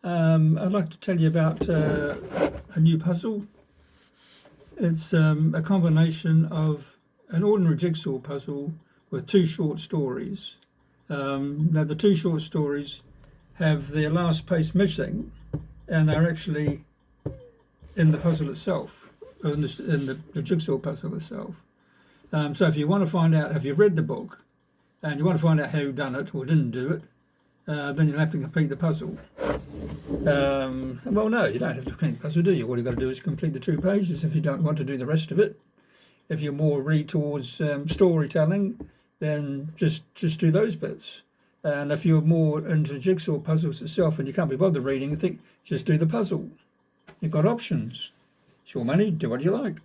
I'd like to tell you about a new puzzle. It's a combination of an ordinary jigsaw puzzle with two short stories. Now, the two short stories have their last piece missing, and they're actually in the puzzle itself, in the jigsaw puzzle itself. So if you want to find out, if you've read the book and you want to find out who done it or didn't do it, then you'll have to complete the puzzle. Well, no, you don't have to complete the puzzle, do you? All you've got to do is complete the 2 pages if you don't want to do the rest of it. If you're more read towards storytelling, then just do those bits. And if you're more into jigsaw puzzles itself and you can't be bothered reading, I think just do the puzzle. You've got options. It's your money, do what you like.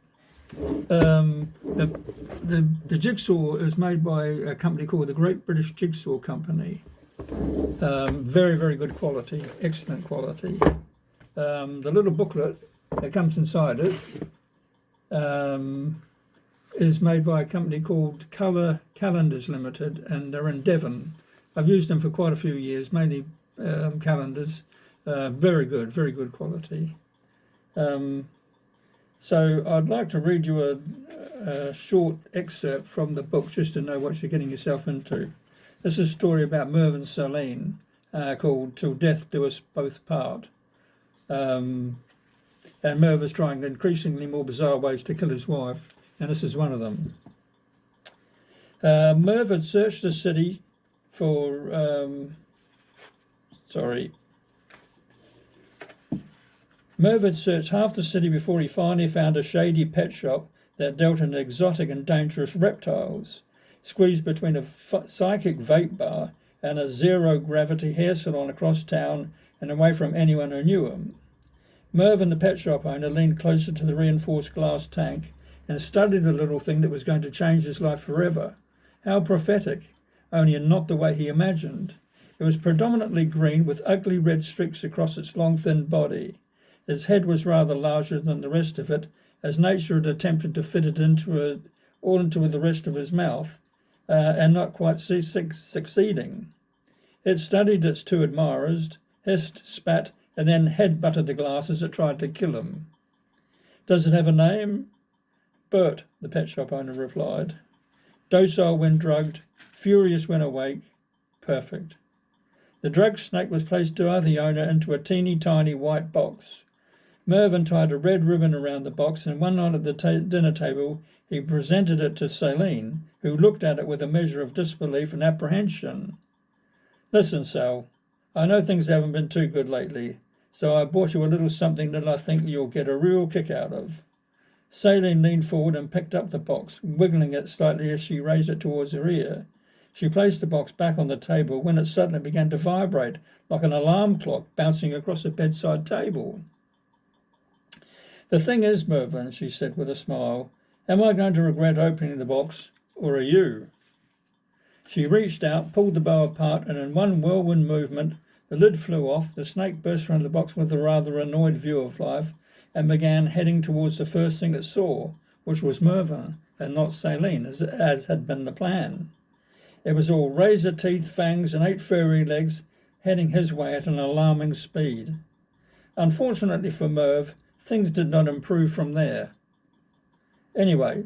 The jigsaw is made by a company called the Great British Jigsaw Company. Very, very good quality, excellent quality. The little booklet that comes inside it is made by a company called Colour Calendars Limited, and they're in Devon. I've used them for quite a few years, mainly calendars. Very good quality. So I'd like to read you a short excerpt from the book just to know what you're getting yourself into. This is a story about Merv and Celine called Till Death Do Us Both Part. And Merv is trying increasingly more bizarre ways to kill his wife, and this is one of them. Merv had searched the city for... Merv had searched half the city before he finally found a shady pet shop that dealt in exotic and dangerous reptiles, squeezed between a psychic vape bar and a zero-gravity hair salon across town and away from anyone who knew him. Merv and the pet shop owner leaned closer to the reinforced glass tank and studied the little thing that was going to change his life forever. How prophetic, only not the way he imagined. It was predominantly green with ugly red streaks across its long, thin body. Its head was rather larger than the rest of it, as nature had attempted to fit it all into the rest of his mouth, and not quite succeeding. It studied its 2 admirers, hissed, spat, and then head-butted the glass as it tried to kill him. Does it have a name? Bert, the pet shop owner replied. Docile when drugged, furious when awake, perfect. The drugged snake was placed by the owner into a teeny-tiny white box. Mervyn tied a red ribbon around the box, and one night at the dinner table he presented it to Celine, who looked at it with a measure of disbelief and apprehension. Listen, Sal, I know things haven't been too good lately, so I bought you a little something that I think you'll get a real kick out of. Celine leaned forward and picked up the box, wiggling it slightly as she raised it towards her ear. She placed the box back on the table when it suddenly began to vibrate like an alarm clock bouncing across a bedside table. The thing is, Mervyn, she said with a smile, am I going to regret opening the box, or are you? She reached out, pulled the bow apart, and in one whirlwind movement the lid flew off, the snake burst from the box with a rather annoyed view of life, and began heading towards the first thing it saw, which was Mervyn, and not Celine, as had been the plan. It was all razor teeth, fangs, and 8 furry legs, heading his way at an alarming speed. Unfortunately for Merv, things did not improve from there. Anyway,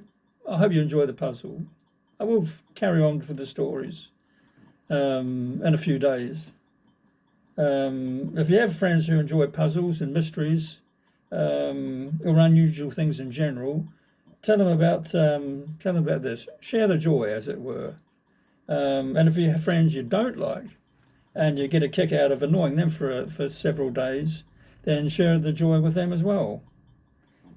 I hope you enjoy the puzzle. I will carry on for the stories in a few days. If you have friends who enjoy puzzles and mysteries or unusual things in general, tell them about this. Share the joy, as it were. And if you have friends you don't like and you get a kick out of annoying them for several days, then share the joy with them as well.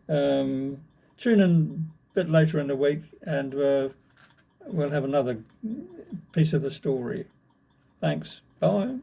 Tune in a bit later in the week and we'll have another piece of the story. Thanks. Bye.